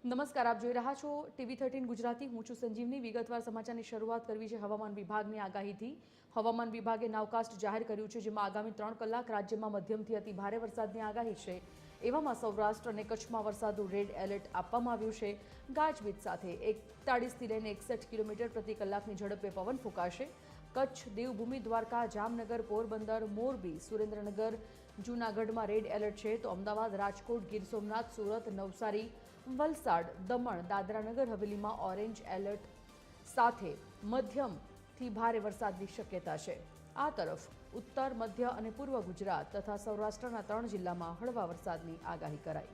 નમસ્કાર, આપ જોઈ રહ્યા છો TV13 ગુજરાતી। હું છું સંજીવની। વિગતવાર સમાચારની શરૂઆત કરવી છે હવામાન વિભાગની આગાહીથી। હવામાન વિભાગે નાવકાસ્ટ જાહેર કર્યું છે, જેમાં આગામી 3 કલાક રાજ્યમાં મધ્યમથી અતિ ભારે વરસાદની આગાહી છે। એવામાં સૌરાષ્ટ્ર અને કચ્છમાં વરસાદનું રેડ એલર્ટ આપવામાં આવ્યું છે। ગાજવીજ સાથે 41 થી લઈને 61 કિલોમીટર પ્રતિ કલાકની ઝડપે પવન ફૂંકાશે। કચ્છ, દેવભૂમિ, દ્વારકા, જામનગર, પોરબંદર, મોરબી, સુરેન્દ્રનગર, જૂનાગઢમાં રેડ એલર્ટ છે, તો અમદાવાદ, રાજકોટ, ગીર સોમનાથ, સુરત, નવસારી, વલસાડ, દમણ, દાદરાનગર હવેલીમાં ઓરેન્જ એલર્ટ સાથે મધ્યમથી ભારે વરસાદની શક્યતા છે। આ તરફ ઉત્તર, મધ્ય અને પૂર્વ ગુજરાત તથા સૌરાષ્ટ્રના 3 જિલ્લામાં હળવા વરસાદની આગાહી કરાઈ।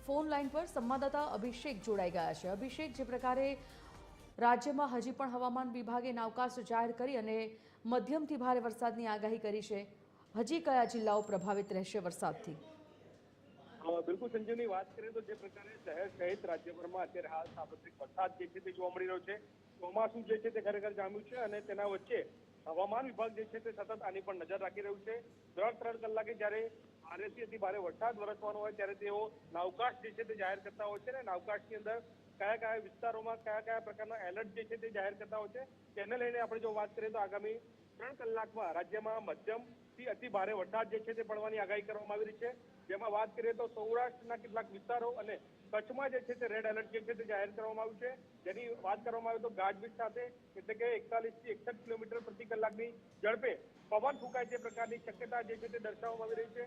ફોન લાઈન પર સંવાદદાતા અભિષેક જોડાઈ ગયા છે। અભિષેક, જે પ્રકારે રાજ્યમાં હજી પણ હવામાન વિભાગે નાવકાસ્ટ જાહેર કરી અને મધ્યમથી ભારે વરસાદની આગાહી કરી છે, હજી કયા જિલ્લાઓ પ્રભાવિત રહેશે વરસાદથી? બિલકુલ સંજીવની વાત કરીએ તો જે પ્રકારે શહેર સહિત રાજ્યભરમાં અત્યારે હાલ સાર્વત્રિક વરસાદ જે છે તે જોવા મળી રહ્યો છે। ચોમાસું જે છે તે ખરેખર જામ્યું છે અને તેના વચ્ચે હવામાન વિભાગ જે છે તે સતત આની પર નજર રાખી રહ્યું છે। દર 3 કલાકે જ્યારે ભારેથી અતિ ભારે વરસાદ વરસવાનો હોય ત્યારે તેઓ નાવકાસ્ટ જે છે તે જાહેર કરતા હોય છે અને નાવકાસ્ટની અંદર કયા કયા વિસ્તારોમાં કયા કયા પ્રકારના એલર્ટ જે છે તે જાહેર કરતા હોય છે, તેને લઈને આપણે જો વાત કરીએ તો આગામી 3 કલાકમાં રાજ્યમાં મધ્યમથી અતિ ભારે વરસાદ જે છે તે પડવાની આગાહી કરવામાં આવી રહી છે। જેમાં વાત કરીએ તો સૌરાષ્ટ્રના કેટલાક વિસ્તારો અને કચ્છમાં જે છે તે રેડ એલર્ટ જે છે તે જાહેર કરવામાં આવ્યું છે, જેની વાત કરવામાં આવે તો ગાજવીજ સાથે એટલે કે 41 થી 61 કિલોમીટર પ્રતિ કલાકની ઝડપે પવન ફૂંકાય તે પ્રકારની શક્યતા જે છે તે દર્શાવવામાં આવી રહી છે।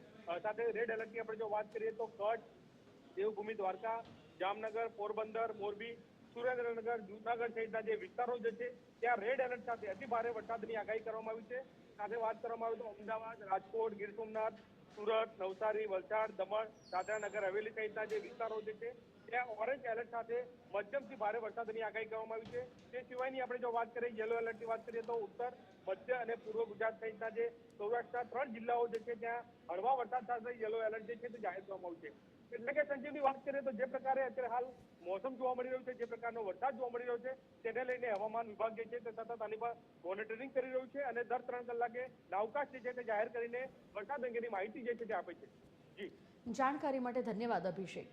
સાથે રેડ એલર્ટની આપણે જો વાત કરીએ તો કચ્છ, દેવભૂમિ, દ્વારકા, જામનગર, પોરબંદર, મોરબી, સુરેન્દ્રનગર, જૂનાગઢ સહિતના જે વિસ્તારો જે છે ત્યાં રેડ એલર્ટ સાથે અતિ ભારે વરસાદની આગાહી કરવામાં આવી છે। સાથે વાત કરવામાં આવે તો અમદાવાદ, રાજકોટ, ગીર સોમનાથ, સુરત, નવસારી, વલસાડ, દમણ, દાદરાનગર હવેલી સહિતના જે વિસ્તારો જે છે ત્યાં ઓરેન્જ એલર્ટ સાથે મધ્યમથી ભારે વરસાદની આગાહી કરવામાં આવી છે। તે સિવાયની આપણે જો વાત કરીએ યલો એલર્ટની વાત કરીએ તો ઉત્તર, મધ્ય અને પૂર્વ ગુજરાત સહિતના જે સૌરાષ્ટ્રના 3 જિલ્લાઓ જે છે ત્યાં હળવા વરસાદ સાથે યલો એલર્ટ જે છે તે જાહેર કરવામાં આવ્યું છે। એટલે કે સંજીવની વાત કરીએ તો જે પ્રકારે અત્યારે હાલ મોસમ જોવા મળી રહ્યું છે, જે પ્રકારનો વરસાદ જોવા મળી રહ્યો છે, તેને લઈને હવામાન વિભાગ જે છે તે સતત આની પર મોનિટરિંગ કરી રહ્યું છે અને દર 3 કલાકે નાવકાસ્ટ જે છે તે જાહેર કરીને વરસાદ અંગેની માહિતી જે છે તે આપે છે। જી, જાણકારી માટે ધન્યવાદ અભિષેક।